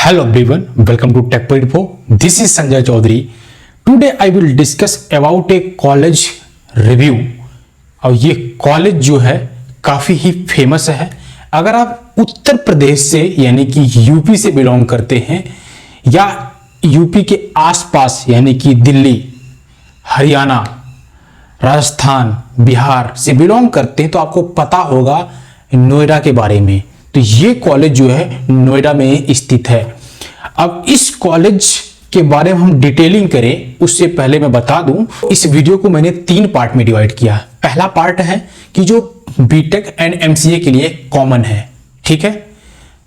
Hello everyone, welcome to Tech Info. This is Sanjay Chaudhary. Today I will discuss about a college review. और ये college जो है काफी ही famous है। अगर आप उत्तर प्रदेश से यानी कि यूपी से बिलोंग करते हैं या यूपी के आसपास यानी कि दिल्ली, हरियाणा, राजस्थान, बिहार से बिलोंग करते हैं तो आपको पता होगा नोएडा के बारे में। तो ये कॉलेज जो है नोएडा में स्थित है। अब इस कॉलेज के बारे में हम डिटेलिंग करें उससे पहले मैं बता दूं, इस वीडियो को मैंने 3 पार्ट में डिवाइड किया। पहला पार्ट है कि जो बीटेक एंड एमसीए के लिए कॉमन है, ठीक है।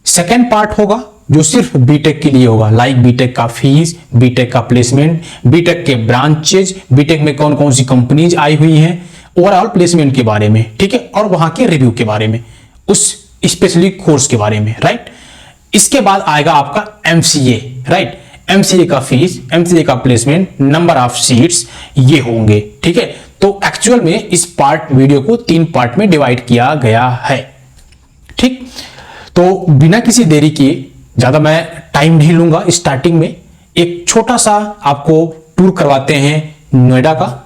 सेकेंड पार्ट होगा जो सिर्फ बीटेक के लिए होगा, लाइक बीटेक का फीस, बीटेक का प्लेसमेंट, बीटेक के ब्रांचेज, बीटेक में कौन कौन सी कंपनीज आई हुई हैं, ओवरऑल प्लेसमेंट के बारे में, ठीक है, और वहां के रिव्यू के बारे में, उस स्पेशली कोर्स के बारे में, राइट। इसके बाद आएगा आपका एमसीए, राइट। एमसीए का फीस, एमसीए का प्लेसमेंट, नंबर ऑफ सीट्स, ये होंगे, ठीक है। तो एक्चुअल में इस वीडियो को 3 पार्ट में डिवाइड किया गया है, ठीक। तो बिना किसी देरी के, ज्यादा मैं टाइम नहीं लूंगा, स्टार्टिंग में एक छोटा सा आपको टूर करवाते हैं नोएडा का।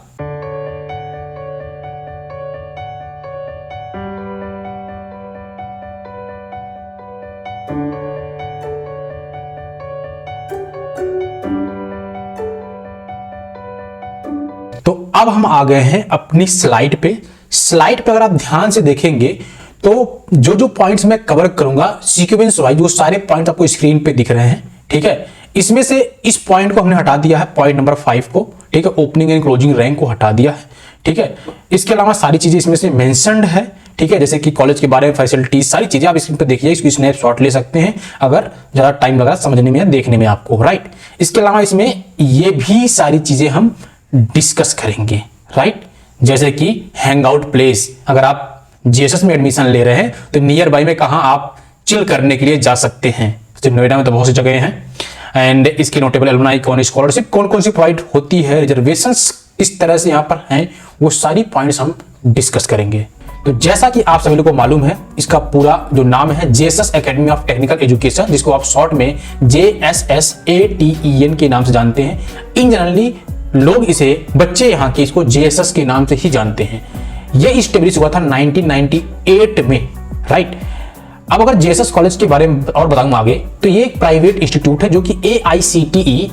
तो अब हम आ गए हैं अपनी स्लाइड पे। स्लाइड पे अगर आप ध्यान से देखेंगे तो जो जो पॉइंट्स मैं कवर करूंगा सीक्वेंस वाइज, वो सारे पॉइंट आपको स्क्रीन पे दिख रहे हैं, ठीक है। इसमें से इस पॉइंट को हमने हटा दिया है, पॉइंट नंबर 5 को, ठीक है। ओपनिंग एंड क्लोजिंग रैंक को हटा दिया है, ठीक है। इसके अलावा सारी चीजें इसमें से मेंशन्ड है, ठीक है, जैसे कि कॉलेज के बारे में, फैसिलिटीज, सारी चीजें आप स्क्रीन पे देखिए। इसकी स्नैपशॉट ले सकते हैं अगर ज्यादा टाइम लगा समझने में या देखने में आपको, राइट। इसके अलावा इसमें ये भी सारी चीजें हम डिस्कस करेंगे, राइट। जैसे कि हैंग आउट प्लेस, अगर आप जीएसएस में एडमिशन ले रहे हैं तो नियर बाई में कहां आप चिल करने के लिए जा सकते हैं। तो नोएडा में तो बहुत सी जगह हैं। एंड इसके नोटेबल एलुमनाई कौन, स्कॉलरशिप कौन कौन सी प्रोवाइड होती है, रिजर्वेशंस किस तरह से यहां पर हैं, वो सारी पॉइंट्स हम डिस्कस करेंगे। तो जैसा कि आप सभी लोगों को मालूम है, इसका पूरा जो नाम है JSS academy of technical education, जिसको आप शॉर्ट में JSSATEN के नाम से जानते हैं। इन जनरली लोग इसे, बच्चे यहाँ के इसको जेएसएस के नाम से ही जानते हैं। यह इस्टेब्लिश हुआ था 1998 में, राइट। अब अगर जेएसएस कॉलेज के बारे में और बताऊं आगे, तो ये एक प्राइवेट इंस्टीट्यूट है जो कि AICTE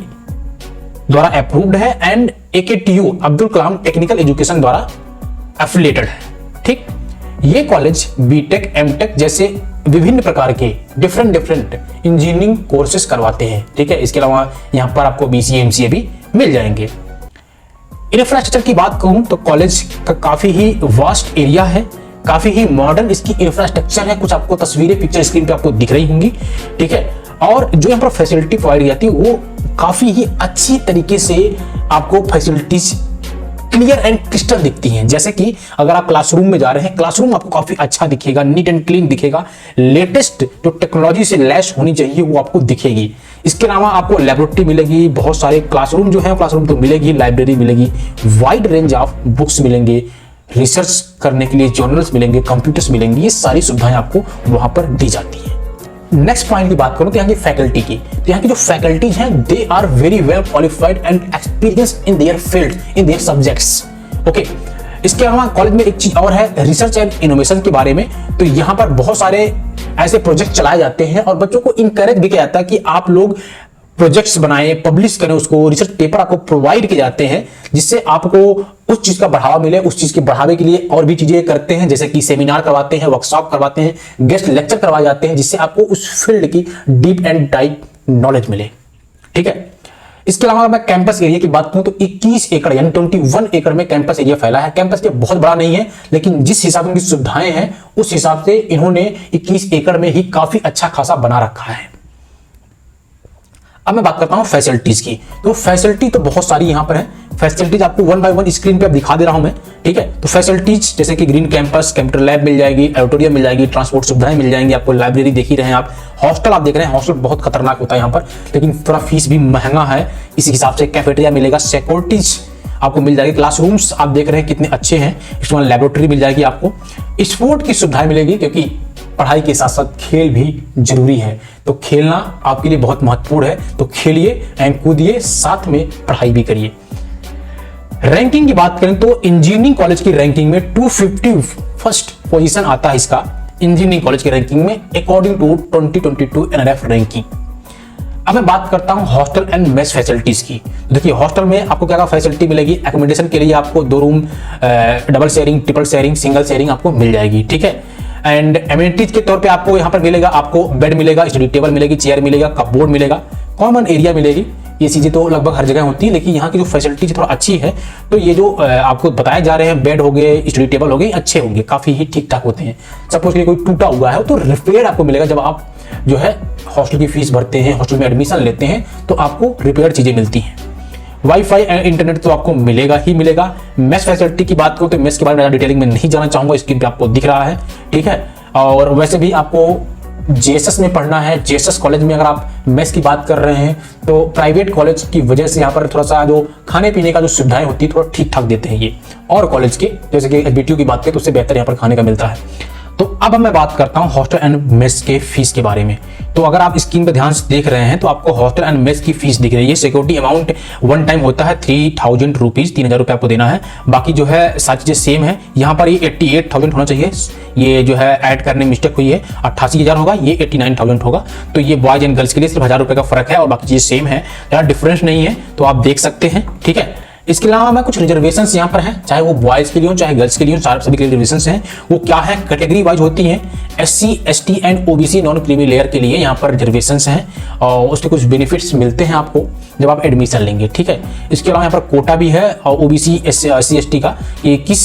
द्वारा अप्रूव्ड है and AKTU Abdul Kalam technical education द्वारा एफिलिएटेड है, ठीक। ये कॉलेज बीटेक, एमटेक जैसे विभिन्न प्रकार के डिफरेंट इंजीनियरिंग कोर्सेज करवाते हैं, ठीक है। इसके अलावा यहाँ पर आपको BCA MCA भी मिल जाएंगे। इंफ्रास्ट्रक्चर की बात कहूं तो कॉलेज का काफी ही वास्ट एरिया है, काफी ही मॉडर्न इसकी इंफ्रास्ट्रक्चर है। कुछ आपको तस्वीरें पिक्चर स्क्रीन पे आपको दिख रही होंगी, ठीक है। और जो यहाँ पर फैसिलिटी प्रोवाइड की जाती है वो काफी ही अच्छी तरीके से आपको फैसिलिटीज क्लियर एंड क्रिस्टल दिखती हैं। जैसे कि अगर आप क्लासरूम में जा रहे हैं, क्लासरूम आपको काफी अच्छा दिखेगा, नीट एंड क्लीन दिखेगा, लेटेस्ट जो टेक्नोलॉजी से लैस होनी चाहिए वो आपको दिखेगी। इसके अलावा आपको लैबोरेटरी मिलेगी, बहुत सारे क्लासरूम जो है क्लासरूम तो मिलेगी, लाइब्रेरी मिलेगी, वाइड रेंज ऑफ बुक्स मिलेंगे, रिसर्च करने के लिए जर्नल्स मिलेंगे, कंप्यूटर्स मिलेंगे, ये सारी सुविधाएं आपको वहां पर दी जाती है। नेक्स्ट पॉइंट की बात करूं तो यहाँ की फैकल्टी की, तो यहाँ की जो फैकल्टीज हैं they are very well qualified and experienced in their field, in their subjects, okay. इसके अलावा कॉलेज में एक चीज और है रिसर्च एंड इनोवेशन के बारे में। तो यहाँ पर बहुत सारे ऐसे प्रोजेक्ट चलाए जाते हैं और बच्चों को इंकरेज भी किया जाता है कि आप लोग प्रोजेक्ट्स बनाएं, पब्लिश करें उसको, रिसर्च पेपर आपको प्रोवाइड किए जाते हैं जिससे आपको उस चीज का बढ़ावा मिले। उस चीज के बढ़ावे के लिए और भी चीजें करते हैं, जैसे कि सेमिनार करवाते हैं, वर्कशॉप करवाते हैं, गेस्ट लेक्चर करवाए जाते हैं, जिससे आपको उस फील्ड की डीप एंड डाइप नॉलेज मिले, ठीक है। इसके अलावा मैं कैंपस एरिया की बात करूं तो 21 एकड़ यानी 21 एकड़ में कैंपस एरिया फैला है। कैंपस के बहुत बड़ा नहीं है, लेकिन जिस हिसाब से उनकी सुविधाएं हैं उस हिसाब से इन्होंने 21 एकड़ में ही काफी अच्छा खासा बना रखा है। अब मैं बात करता हूं फैसिलिटीज की। तो फैसिलिटी तो बहुत सारी यहां पर है। फैसिलिटीज आपको 1 बाय 1 स्क्रीन पे अब दिखा दे रहा हूं मैं, ठीक है। तो फैसिलिटीज जैसे कि ग्रीन कैंपस, कंप्यूटर लैब मिल जाएगी, ऑडिटोरियम मिल जाएगी, ट्रांसपोर्ट सुविधाएं मिल जाएंगी, आपको लाइब्रेरी देख ही रहे हैं आप, हॉस्टल आप देख रहे हैं, हॉस्टल बहुत खतरनाक होता है यहाँ पर, लेकिन थोड़ा फीस भी महंगा है, इसी हिसाब से कैफेटेरिया मिलेगा, सिक्योरिटीज आपको मिल जाएगी, क्लासरूम्स आप देख रहे हैं कितने अच्छे हैं, इसमें लैबोरेटरी मिल जाएगी, आपको स्पोर्ट की सुविधाएं मिलेगी क्योंकि पढ़ाई के साथ साथ खेल भी जरूरी है। तो खेलना आपके लिए बहुत महत्वपूर्ण है, तो खेलिए एंड कूदिए, साथ में पढ़ाई भी करिए। रैंकिंग की बात करें तो इंजीनियरिंग कॉलेज की रैंकिंग में 251st पोजीशन आता है इसका, इंजीनियरिंग कॉलेज की रैंकिंग में अकॉर्डिंग टू 2022 एनआरएफ रैंकिंग। अब मैं बात करता हूं हॉस्टल एंड मेस फैसिलिटीज की। देखिए हॉस्टल में आपको क्या क्या फैसिलिटी मिलेगी। एकोमोडेशन के लिए आपको 2 room, double sharing, triple sharing, single sharing आपको मिल जाएगी, ठीक है। एंड एमिनिटीज के तौर पे आपको यहाँ पर मिलेगा, आपको बेड मिलेगा, स्टडी टेबल मिलेगी, चेयर मिलेगा, कपबोर्ड मिलेगा, कॉमन एरिया मिलेगी। ये चीजें तो लगभग हर जगह होती है, लेकिन यहाँ की जो फैसिलिटीज थोड़ा अच्छी है। तो ये जो आपको बताए जा रहे हैं, बेड हो गए, स्टडी टेबल हो गए, अच्छे होंगे, काफी ही ठीक ठाक होते हैं। सपोज के कोई टूटा हुआ है तो रिपेयर आपको मिलेगा। जब आप जो है हॉस्टल की फीस भरते हैं, हॉस्टल में एडमिशन लेते हैं, तो आपको रिपेयर चीजें मिलती हैं। वाईफाई एंड इंटरनेट तो आपको मिलेगा ही मिलेगा। मेस फैसिलिटी की बात करूं तो मेस के बारे में डिटेलिंग में नहीं जाना चाहूंगा, स्क्रीन पे आपको दिख रहा है, ठीक है। और वैसे भी आपको जेएसएस में पढ़ना है, जेएसएस कॉलेज में अगर आप मेस की बात कर रहे हैं तो प्राइवेट कॉलेज की वजह से यहाँ पर थोड़ा सा जो खाने पीने का जो सुविधाएं होती है थोड़ा ठीक ठाक देते हैं ये, और कॉलेज के जैसे कि एचबीटीयू की बात करें तो उससे बेहतर यहाँ पर खाने का मिलता है। तो अब मैं बात करता हूं हॉस्टल एंड मेस के फीस के बारे में। तो अगर आप स्क्रीन पर ध्यान से देख रहे हैं तो आपको हॉस्टल एंड मेस की फीस दिख रही है। सिक्योरिटी अमाउंट वन टाइम होता है 3000 रुपीज, 3000 रुपये आपको देना है। बाकी जो है सारी चीजें सेम है। यहाँ पर ये 88,000 होना चाहिए, ये जो है ऐड करने में मिस्टेक हुई है, 88,000 होगा, ये 89,000 होगा। तो ये बॉयज एंड गर्ल्स के लिए सिर्फ 1000 रुपये का फर्क है और बाकी चीजें सेम है, ज़्यादा डिफरेंस नहीं है, तो आप देख सकते हैं, ठीक है। इसके अलावा मैं कुछ रिजर्वेशन यहाँ पर हैं, चाहे वो बॉयज के लिए हो चाहे गर्ल्स के लिए हो, सभी के लिए रिजर्वेशन हैं। वो क्या है, कैटेगरी वाइज होती हैं। SC, ST and OBC non creamy layer के लिए यहाँ पर रिजर्वेशन हैं और उसके कुछ बेनिफिट्स मिलते हैं आपको जब आप एडमिशन लेंगे, ठीक है। इसके अलावा यहाँ पर कोटा भी है और OBC, SC, ST का कि किस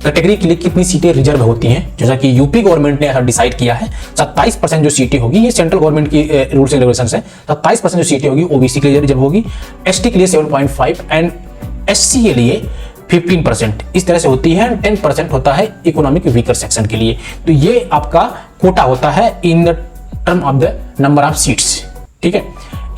कैटेगरी के लिए कितनी सीटें रिजर्व होती हैं। जैसा कि यूपी गवर्नमेंट ने ऐसा डिसाइड किया है, 27% जो सीटें होगी, ये सेंट्रल गवर्नमेंट की रूल्स एंड रेगुलेशंस है, 27% जो सीटें होगी OBC के लिए रिजर्व होगी, ST के लिए 7.5 एंड SC के लिए 15%। इस तरह से होती है। 10% होता है इकोनॉमिक वीकर सेक्शन के लिए। तो ये आपका कोटा होता है in the term of the number of seats, ठीक है।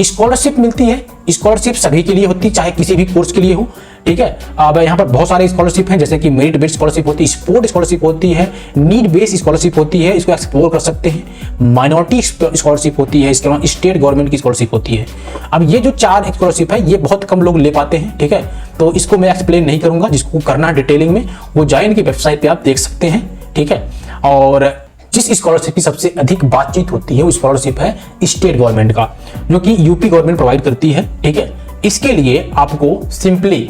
स्कॉलरशिप मिलती है, स्कॉलरशिप सभी के लिए होती है, चाहे किसी भी कोर्स के लिए हो, ठीक है। अब यहाँ पर बहुत सारे स्कॉलरशिप हैं, जैसे कि मेरिट बेस्ड स्कॉलरशिप होती है, स्पोर्ट स्कॉलरशिप होती है, नीड बेस्ड स्कॉलरशिप होती है, इसको एक्सप्लोर कर सकते हैं, माइनॉरिटी स्कॉलरशिप होती है, इसके अलावा स्टेट गवर्नमेंट की स्कॉलरशिप होती है। अब ये जो 4 स्कॉलरशिप है ये बहुत कम लोग ले पाते हैं, ठीक है। तो इसको मैं एक्सप्लेन नहीं करूंगा, जिसको करना है डिटेलिंग में वो जाए इनकी वेबसाइट पे आप देख सकते हैं, ठीक है। और जिस स्कॉलरशिप की सबसे अधिक बातचीत होती है वो स्कॉलरशिप है स्टेट गवर्नमेंट का, जो कि यूपी गवर्नमेंट प्रोवाइड करती है, ठीक है। इसके लिए आपको सिंपली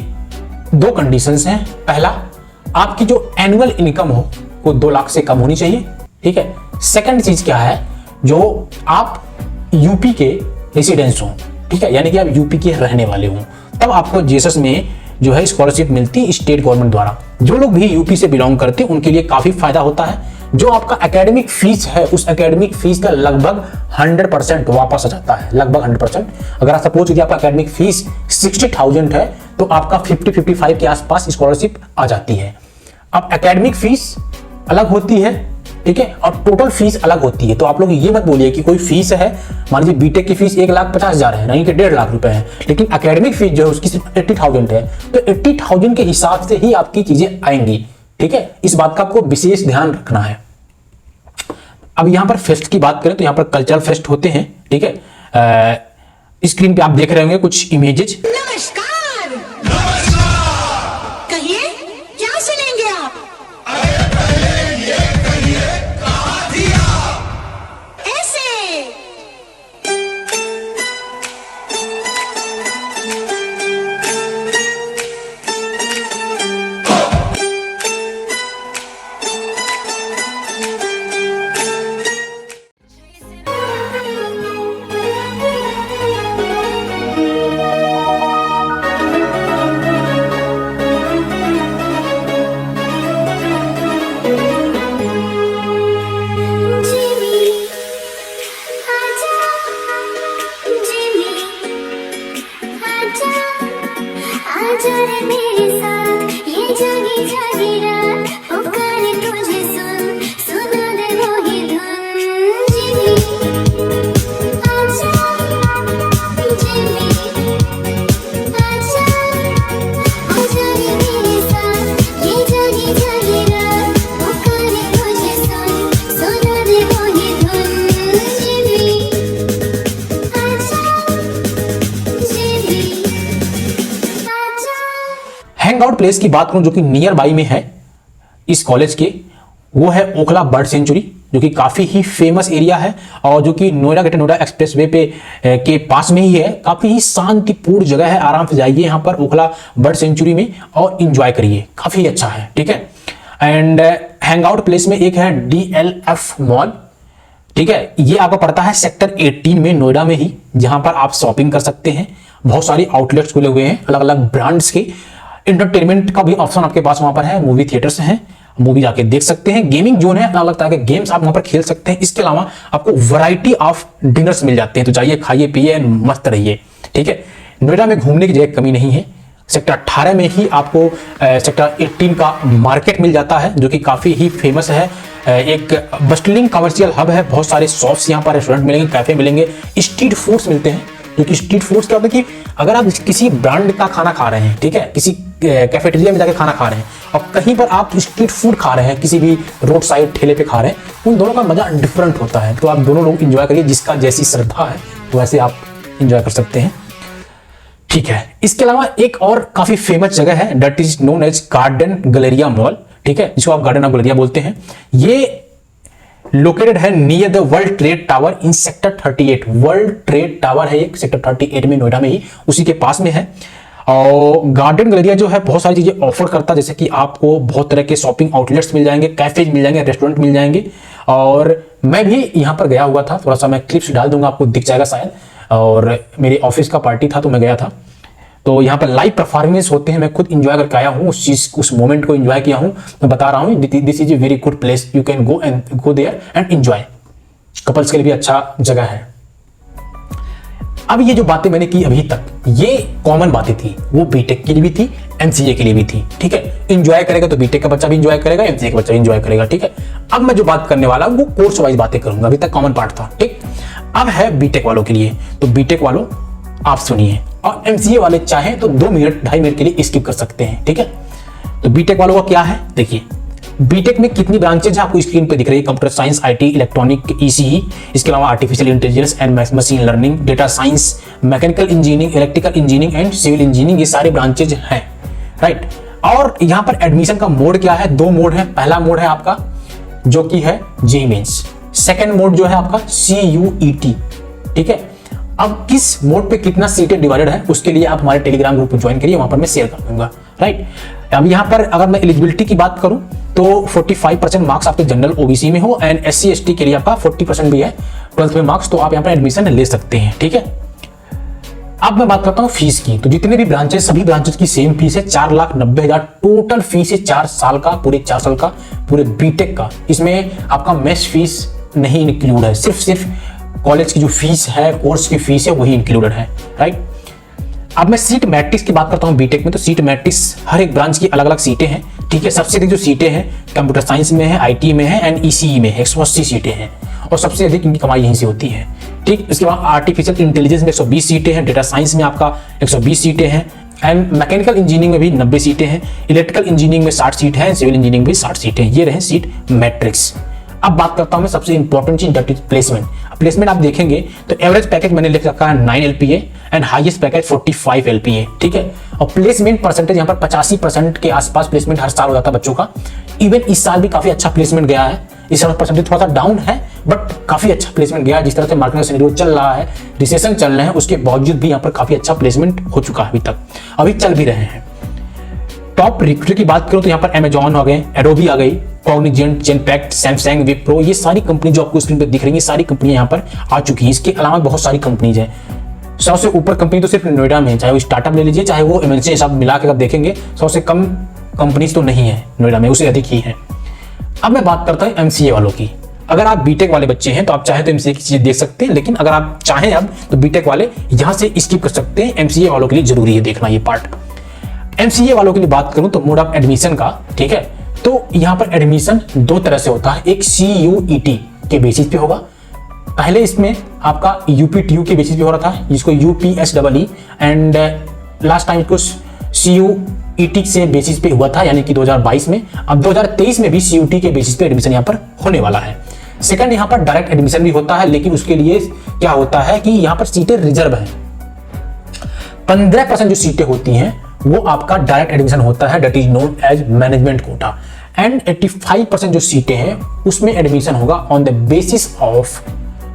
2 कंडीशंस हैं। पहला, आपकी जो एनुअल इनकम हो वो 2 लाख से कम होनी चाहिए, ठीक है। सेकंड चीज क्या है, जो आप यूपी के रेसिडेंस हो, ठीक है, यानी कि आप यूपी के रहने वाले हो, तब आपको जेएसएस में जो है स्कॉलरशिप मिलती स्टेट गवर्नमेंट द्वारा। जो लोग भी यूपी से बिलोंग करते हैं उनके लिए काफी फायदा होता है। जो आपका एकेडमिक फीस है उस एकेडमिक फीस का लगभग 100% वापस आ जाता है, लगभग 100%। अगर आप सपोज कीजिए आपका एकेडमिक फीस 60,000 है तो आपका 50-55 के आसपास स्कॉलरशिप आ जाती है। अब एकेडमिक फीस अलग होती है, ठीक है, और टोटल फीस अलग होती है। तो आप लोग ये मत बोलिए कि कोई फीस है, मान लीजिए बीटेक की फीस 1,50,000 है, नहीं कि 1.5 लाख रुपए है, लेकिन एकेडमिक फीस जो है उसकी सिर्फ 80,000 है। तो 80,000 के हिसाब से ही आपकी चीजें आएंगी, ठीक है। इस बात का आपको विशेष ध्यान रखना है। अब यहां पर फेस्ट की बात करें तो यहां पर कल्चरल फेस्ट होते हैं, ठीक है। स्क्रीन पे आप देख रहे होंगे कुछ इमेजेस। नमस्कार, कहिए क्या सुनेंगे आप? ऐसे हैंग आउट प्लेस की बात करूं जो कि नियर बाई में है इस कॉलेज के, वो है ओखला बर्ड सेंचुरी, जो कि काफी ही फेमस एरिया है और जो कि नोएडा ग्रेटर नोएडा एक्सप्रेसवे पे के पास में ही है। काफी ही शांतिपूर्ण जगह है, आराम से जाइए यहाँ पर ओखला बर्ड सेंचुरी में और इंजॉय करिए, काफी अच्छा है, ठीक है। एंड हैंग आउट प्लेस में एक है DLF मॉल, ठीक है। ये आपको पड़ता है सेक्टर 18 में नोएडा में ही, जहां पर आप शॉपिंग कर सकते हैं। बहुत सारी आउटलेट्स खुले हुए हैं अलग अलग ब्रांड्स के। एंटरटेनमेंट का भी ऑप्शन आपके पास वहां पर है, मूवी थिएटर्स हैं, मूवी जाके देख सकते हैं। गेमिंग जोन है, अलग अलग तरह के गेम्स आप वहां पर खेल सकते हैं। इसके अलावा आपको वैरायटी ऑफ डिनर्स मिल जाते हैं, तो जाइए खाइए पिए मस्त रहिए, ठीक है। नोएडा में घूमने की जगह कमी नहीं है। सेक्टर 18 में ही आपको सेक्टर 18 का मार्केट मिल जाता है, जो कि काफी ही फेमस है। एक बस्टलिंग कमर्शियल हब है, बहुत सारे शॉप्स यहाँ पर, रेस्टोरेंट मिलेंगे, कैफे मिलेंगे, स्ट्रीट फूड्स मिलते हैं। जो कि स्ट्रीट फूड्स क्या होता है कि अगर आप किसी ब्रांड का खाना खा रहे हैं, ठीक है, किसी कैफेटेरिया में जाके खाना खा रहे हैं और कहीं पर आप स्ट्रीट फूड खा रहे हैं, किसी भी रोड साइड ठेले पे खा रहे हैं, उन दोनों का मजा डिफरेंट होता है। तो आप दोनों लोग इंजॉय करिए, जिसका जैसी श्रद्धा है वैसे आप इंजॉय कर सकते हैं, ठीक है। इसके अलावा एक और काफी फेमस जगह है, that is known as Garden Galleria mall, ठीक है, जिसको आप गार्डन ऑफ गैलेरिया बोलते हैं। ये लोकेटेड है near the world trade tower in sector 38। World trade tower है एक सेक्टर 38 में, नोएडा में ही, उसी के पास में है। और गार्डन गैलेरिया जो है बहुत सारी चीजें ऑफर करता है, जैसे कि आपको बहुत तरह के शॉपिंग आउटलेट्स मिल जाएंगे, कैफेज मिल जाएंगे, रेस्टोरेंट मिल जाएंगे। और मैं भी यहाँ पर गया हुआ था, थोड़ा सा मैं क्लिप्स डाल दूंगा, आपको दिख जाएगा शायद। और मेरे ऑफिस का पार्टी था तो मैं गया था, तो यहाँ पर लाइव परफॉर्मेंस होते हैं, मैं खुद एंजॉय करके आया हूँ, उस चीज उस मोमेंट को एंजॉय किया हूँ। मैं बता रहा हूँ, this is a very good place, you can go there and enjoy. Couples के लिए भी अच्छा जगह है। अब ये जो बातें मैंने की अभी तक, ये कॉमन बातें थी, वो बीटेक के लिए भी थी, एमसीए के लिए भी थी, ठीक है। एंजॉय करेगा तो बीटेक का बच्चा भी एंजॉय करेगा, एमसीए का बच्चा भी एंजॉय करेगा, ठीक है। अब मैं जो बात करने वाला हूं वो कोर्स वाइज बातें करूंगा, अभी तक कॉमन पार्ट था, ठीक। अब है बीटेक वालों के लिए, तो बीटेक वालों आप सुनिए, और एमसीए वाले चाहें तो 2 मिनट 2.5 मिनट के लिए स्किप कर सकते हैं, ठीक है। तो बीटेक वालों का क्या है, देखिए बीटेक में कितनी ब्रांचेज है आपको स्क्रीन पे दिख रही है। Computer science, IT, electronic, ECE, इसके अलावा artificial intelligence and machine learning, data science, mechanical engineering, electrical engineering and civil engineering, ये सारे ब्रांचेज हैं, राइट। और यहाँ पर एडमिशन का मोड क्या है, 2 मोड है। पहला मोड है आपका जो कि है जेईई मेंस, सेकंड मोड जो है आपका CUET, ठीक है। अब किस मोड पे कितना सीटें डिवाइडेड है, उसके लिए आप हमारे टेलीग्राम ग्रुप को ज्वाइन करिए, वहां पर मैं शेयर कर दूंगा, राइट। अब यहाँ पर अगर मैं एलिजिबिलिटी की बात करूं तो 45% मार्क्स आपके जनरल ओबीसी में हो, एंड SC ST के लिए आपका 40% भी है 12th में मार्क्स, तो आप यहाँ पर एडमिशन ले सकते हैं, ठीक है। अब मैं बात करता हूँ फीस की, तो जितने भी ब्रांचेस, सभी ब्रांचेस की सेम फीस है, 4,90,000 टोटल फीस है, 4 साल का, पूरे 4 साल का, पूरे बीटेक का। इसमें आपका मेस फीस नहीं इंक्लूड है, सिर्फ कॉलेज की जो फीस है, कोर्स की फीस है, वही इंक्लूडेड है, राइट। अब मैं सीट मैट्रिक्स की बात करता हूं बीटेक में, तो सीट मैट्रिक्स हर एक ब्रांच की अलग अलग सीटें हैं, ठीक है। सबसे अधिक जो सीटें हैं कंप्यूटर साइंस में है, आईटी में है एंड ईसीई में है, 180 सीटें हैं, और सबसे अधिक इनकी कमाई यहीं से होती है, ठीक। इसके बाद आर्टिफिशियल इंटेलिजेंस में 120 सीटें हैं, डेटा साइंस में आपका 120 सीटें हैं, एंड मैकेनिकल इंजीनियरिंग में भी 90 सीटें हैं, इलेक्ट्रिकल इंजीनियरिंग में 60 सीट है, सिविल इंजीनियरिंग में 60 सीटें हैं। ये रहे सीट मैट्रिक्स। अब बात करता हूं मैं सबसे इंपॉर्टेंट चीज, दैट इज प्लेसमेंट। प्लेसमेंट आप देखेंगे तो एवरेज पैकेज मैंने लिख रखा है 9 LPA and highest package 45 LPA, ठीक है। और प्लेसमेंट परसेंटेज यहाँ पर 85% के आसपास प्लेसमेंट हर साल हो जाता है बच्चों का। इवन इस साल भी काफी अच्छा प्लेसमेंट गया है, इस साल परसेंटेज थोड़ा सा डाउन है, बट काफी अच्छा प्लेसमेंट गया है। जिस तरह से मार्केट का सिनेरियो चल रहा है, रिसेशन चल रहे हैं, उसके बावजूद भी यहाँ पर काफी अच्छा प्लेसमेंट हो चुका है, अभी चल भी रहे हैं। टॉप रिक्रूटर की बात करूं तो यहाँ पर अमेजॉन आ गए, एडोबी आ गई, कॉग्निजेंट, जेनपैक्ट, सैमसंग, विप्रो, ये सारी कंपनी जो आपको स्क्रीन पे दिख रही है, सारी कंपनियां यहाँ पर आ चुकी हैं। इसके अलावा बहुत सारी कंपनीज हैं। सबसे ऊपर कंपनी तो सिर्फ नोएडा में है, चाहे वो स्टार्टअप ले लीजिए, चाहे वो एमएनसी, सब मिला के आप देखेंगे सबसे कम कंपनीज तो नहीं है नोएडा में, उससे अधिक ही है। अब मैं बात करता हूँ एमसीए वालों की। अगर आप बीटेक वाले बच्चे हैं तो आप चाहे तो एमसीए की चीजें देख सकते हैं, लेकिन अगर आप चाहें अब तो बीटेक वाले यहाँ से स्किप कर सकते हैं। एमसीए वालों के लिए जरूरी है देखना ये पार्ट। एमसीए वालों के लिए बात करूं तो मोड ऑफ एडमिशन का, ठीक है, तो यहां पर एडमिशन 2 तरह से होता है। एक CUET के बेसिस पे होगा, पहले इसमें आपका UPTU के बेसिस पे हो रहा था, जिसको UPSEE, एंड लास्ट टाइम इसको CUET से बेसिस पे हुआ था, यानी कि 2022 में। अब 2023 में भी CUET के बेसिस पे एडमिशन यहां पर होने वाला है। सेकंड, यहां पर डायरेक्ट एडमिशन भी होता है, लेकिन उसके लिए क्या होता है कि यहां पर सीटें रिजर्व हैं। 15% जो सीटें होती हैं वो आपका डायरेक्ट एडमिशन होता है, that is known as management quota. And 85% जो सीटें हैं उसमें एडमिशन होगा on the basis of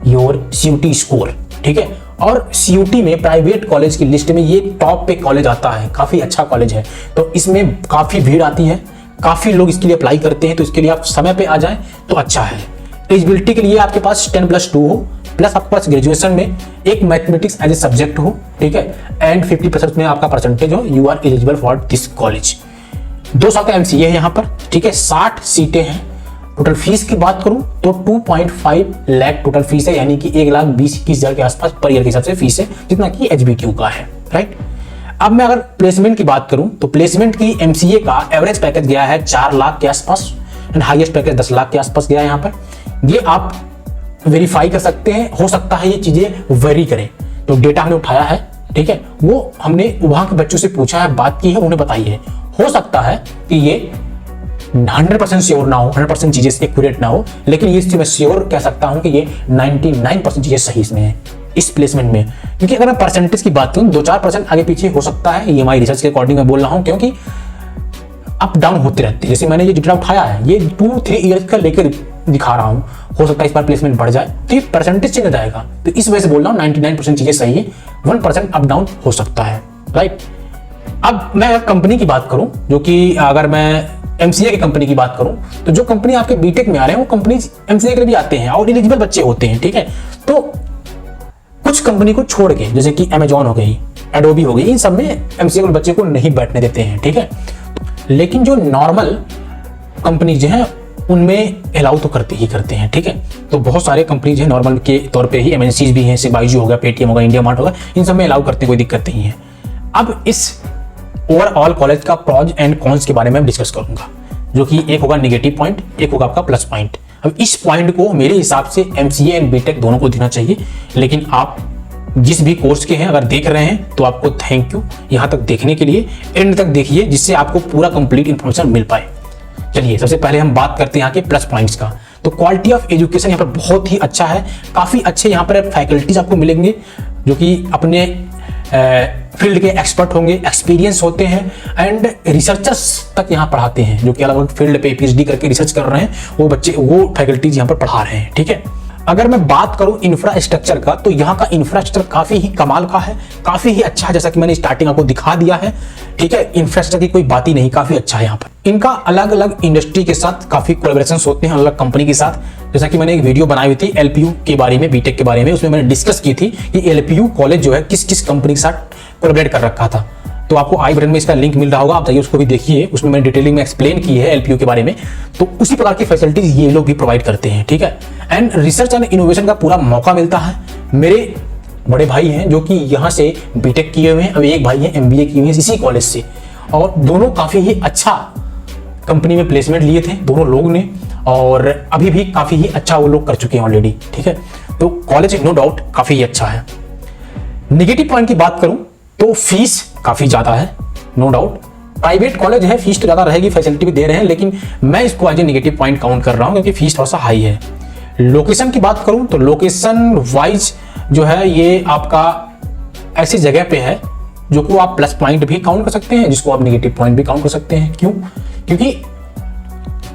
your CUT score, ठीक है। और CUT में प्राइवेट कॉलेज की लिस्ट में ये टॉप पे कॉलेज आता है, काफी अच्छा कॉलेज है, तो इसमें काफी भीड़ आती है, काफी लोग इसके लिए अप्लाई करते हैं, तो इसके लिए आप समय पे आ जाएं तो अच्छा है। एलिजिबिलिटी के लिए आपके पास 10+2 हो, प्लस आपके पास ग्रेजुएशन में एक मैथमेटिक्स एज ए सब्जेक्ट हो, ठीक है, एंड 50% में आपका परसेंटेज हो, you are eligible for this college. 2 साल का MCA है यहाँ पर, ठीक है, 60 सीटें हैं। टोटल फीस की बात करूं तो 2.5 लाख टोटल फीस है, यानी कि 1,20,000 के आसपास पर ईयर के हिसाब से फीस है, जितना कि HBQ का है, राइट। अब मैं अगर प्लेसमेंट की बात करूं तो प्लेसमेंट की MCA का एवरेज पैकेज गया है 4 लाख के आसपास एंड हाईएस्ट पैकेज 10 लाख के आसपास गया है यहाँ पर। ये आप वेरीफाई कर सकते हैं, हो सकता है ये चीजें वेरी करें। तो डेटा हमने उठाया है, ठीक है, वो हमने वहां के बच्चों से पूछा है, बात की है, उन्हें बताई है। हो सकता है कि ये 100% श्योर ना हो, 100% चीजें एक्यूरेट ना हो, लेकिन ये मैं श्योर कह सकता हूं कि ये 99% चीजें सही इसमें है, इस प्लेसमेंट में। क्योंकि अगर मैं परसेंटेज की बात करूं 2-4% आगे पीछे हो सकता है, ये हमारी रिसर्च के अकॉर्डिंग मैं बोल रहा हूं, क्योंकि अप डाउन होते रहते हैं। जैसे मैंने ये डेटा उठाया है, ये 2-3 ईयर्स का लेकर दिखा रहा हूं, हो सकता है इस बार प्लेसमेंट बढ़ जाए तो ये परसेंटेज चेंज हो जाएगा। तो इस वजह से बोल रहा हूं 99% चीजें सही है, 1% अप डाउन हो सकता है, राइट। अब मैं कंपनी की बात करूं, जो कि अगर मैं MCA की कंपनी की बात करूं तो जो कंपनी आपके बीटेक में आ रहे हैं वो कंपनी MCA के लिए भी आते हैं और एलिजिबल बच्चे होते हैं, ठीक है। तो कुछ कंपनी को छोड़ के, जैसे कि Amazon हो गई, एडोबी हो गई, इन सब में MCA के बच्चे को नहीं बैठने देते हैं, ठीक है। लेकिन जो नॉर्मल कंपनीज हैं उनमें अलाउ तो करते ही करते हैं, ठीक है। तो बहुत सारे कंपनीज हैं नॉर्मल के तौर पे ही, MNCs भी हैं, बाइजू होगा, पेटीएम होगा, इंडिया मार्ट होगा, इन सब में अलाउ करते कोई दिक्कत नहीं है। अब इस ओवरऑल कॉलेज का प्रॉज एंड कॉन्स के बारे में डिस्कस करूंगा, जो कि एक होगा नेगेटिव पॉइंट, एक होगा आपका प्लस पॉइंट। अब इस पॉइंट को मेरे हिसाब से MCA एंड बीटेक दोनों को देना चाहिए, लेकिन आप जिस भी कोर्स के हैं अगर देख रहे हैं तो आपको थैंक यू, यहां तक देखने के लिए। एंड तक देखिए जिससे आपको पूरा कंप्लीट इंफॉर्मेशन मिल पाए। चलिए सबसे पहले हम बात करते हैं यहाँ के प्लस पॉइंट्स का। तो क्वालिटी ऑफ एजुकेशन यहाँ पर बहुत ही अच्छा है, काफी अच्छे यहाँ पर फैकल्टीज आपको मिलेंगे जो कि अपने फील्ड के एक्सपर्ट होंगे, एक्सपीरियंस होते हैं, एंड रिसर्चर्स तक यहाँ पढ़ाते हैं जो कि अलग अलग फील्ड पे PhD करके रिसर्च कर रहे हैं, वो बच्चे, वो फैकल्टीज यहाँ पर पढ़ा रहे हैं, ठीक है। अगर मैं बात करूं इंफ्रास्ट्रक्चर का तो यहाँ का इंफ्रास्ट्रक्चर काफी ही कमाल का है, काफी ही अच्छा है, जैसा कि मैंने स्टार्टिंग आपको दिखा दिया है, ठीक है। इंफ्रास्ट्रक्चर की कोई बात ही नहीं, काफी अच्छा है यहाँ पर। इनका अलग अलग इंडस्ट्री के साथ काफी कोलैबोरेशन होते हैं, अलग अलग कंपनी के साथ। जैसा कि मैंने एक वीडियो बनाई हुई थी LPU के बारे में, बीटेक के बारे में, उसमें मैंने डिस्कस की थी कि LPU कॉलेज जो है किस किस कंपनी के साथ कोलैबोरेट कर रखा था। तो आपको आई बटन में इसका लिंक मिल रहा होगा, आप जाइए उसको भी देखिए, उसमें मैंने डिटेलिंग में एक्सप्लेन की है LPU के बारे में। तो उसी प्रकार की फैसिलिटीज ये लोग भी प्रोवाइड करते हैं, ठीक है। एंड रिसर्च एंड इनोवेशन का पूरा मौका मिलता है। मेरे बड़े भाई हैं जो कि यहाँ से बीटेक किए हुए हैं, अब एक भाई हैं MBA किए हुए हैं इसी कॉलेज से, और दोनों काफी ही अच्छा कंपनी में प्लेसमेंट लिए थे दोनों लोग ने, और अभी भी काफी ही अच्छा वो लोग कर चुके हैं ऑलरेडी, ठीक है। तो कॉलेज नो डाउट काफी ही अच्छा है। निगेटिव पॉइंट की बात करूं तो फीस काफी ज्यादा है, नो डाउट। प्राइवेट कॉलेज है, फीस तो ज्यादा रहेगी, फैसिलिटी भी दे रहे हैं, लेकिन मैं इसको as a negative point count कर रहा हूं क्योंकि फीस थोड़ा सा हाई है। लोकेशन की बात करूं तो लोकेशन वाइज जो है ये आपका ऐसी जगह पे है जो को आप प्लस पॉइंट भी काउंट कर सकते हैं, जिसको आप निगेटिव पॉइंट भी काउंट कर सकते हैं। क्यों? क्योंकि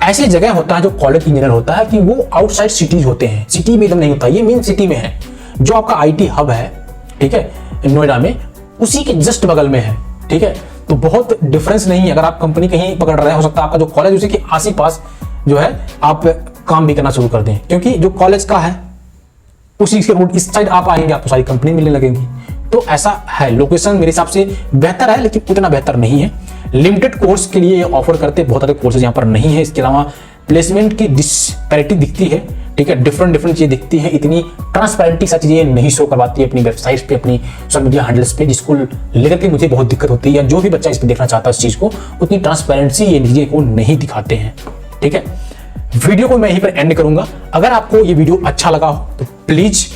ऐसी जगह होता है जो कॉलेज इंजीनियर होता है कि वो आउटसाइड सिटीज होते हैं, सिटी में एकदम नहीं होता, ये मेन सिटी में है। जो आपका IT हब है, ठीक है, नोएडा में, उसी के जस्ट बगल में है, ठीक है। तो बहुत डिफरेंस नहीं है। अगर आप कंपनी कहीं पकड़ रहे हैं, हो सकता है आपका जो कॉलेज उसी के आस ही पास जो है आप काम भी करना शुरू कर दें, क्योंकि जो कॉलेज का है उसी के रोड इस साइड आप आएंगे, आपको सारी कंपनी मिलने लगेंगी। तो ऐसा है, लोकेशन मेरे हिसाब से बेहतर है, लेकिन उतना बेहतर नहीं है। लिमिटेड कोर्स के लिए ऑफर करते, बहुत सारे कोर्सेज यहाँ पर नहीं है। इसके अलावा प्लेसमेंट की डिस्पैरिटी दिखती है, ठीक है, डिफरेंट चीजें दिखती है, इतनी ट्रांसपेरेंटी सा चीजें नहीं शो करवाती है अपनी वेबसाइट पे, अपनी सोशल मीडिया हैंडल्स पे, जिसको लेकर के मुझे बहुत दिक्कत होती है, या जो भी बच्चा इस पे देखना चाहता है इस चीज को, उतनी ट्रांसपेरेंसी ये चीजें को नहीं दिखाते हैं, ठीक है। वीडियो को मैं यहीं पर एंड करूंगा। अगर आपको ये वीडियो अच्छा लगा हो तो प्लीज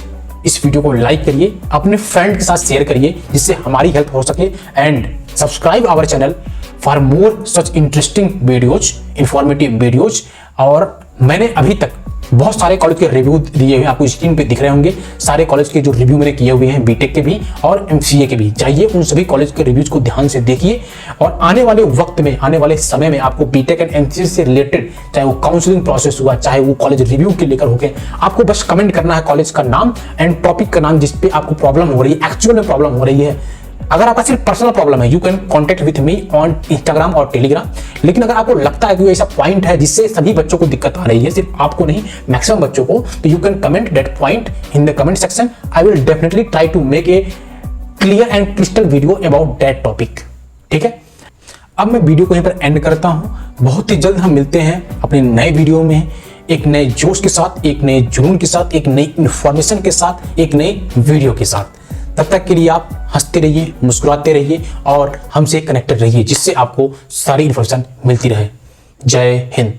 इस वीडियो को लाइक करिए, अपने फ्रेंड के साथ शेयर करिए, जिससे हमारी हेल्प हो सके, and subscribe our channel for more such interesting videos, informative videos. और मैंने अभी तक बहुत सारे कॉलेज के रिव्यू दिए हुए आपको स्क्रीन पे दिख रहे होंगे। सारे कॉलेज के जो रिव्यू मैंने किए हुए हैं, बीटेक के भी और एमसीए के भी, जाइए उन सभी कॉलेज के रिव्यूज को ध्यान से देखिए। और आने वाले वक्त में, आने वाले समय में आपको बीटेक एंड एमसीए से रिलेटेड, चाहे वो काउंसलिंग प्रोसेस हुआ, चाहे वो कॉलेज रिव्यू के लेकर हो गए, आपको बस कमेंट करना है कॉलेज का नाम एंड टॉपिक का नाम जिसपे आपको प्रॉब्लम हो रही है, एक्चुअल में प्रॉब्लम हो रही है। अगर आपका सिर्फ पर्सनल प्रॉब्लम है, you can contact with me on Instagram और टेलीग्राम। लेकिन अगर आपको लगता है कि ऐसा पॉइंट है जिससे सभी बच्चों को दिक्कत आ रही है, सिर्फ आपको नहीं मैक्सिमम बच्चों को, तो you can comment that point in the comment section. I will definitely try to make a clear and crystal video about that topic. ठीक है, अब मैं वीडियो को यहीं पर एंड करता हूं। बहुत ही जल्द हम मिलते हैं अपने नए वीडियो में, एक नए जोश के साथ, एक नए जुनून के साथ, एक नई इंफॉर्मेशन के साथ, एक नई वीडियो के साथ। तब तक के लिए आप हंसते रहिए, मुस्कुराते रहिए और हमसे कनेक्टेड रहिए, जिससे आपको सारी इन्फॉर्मेशन मिलती रहे। जय हिंद।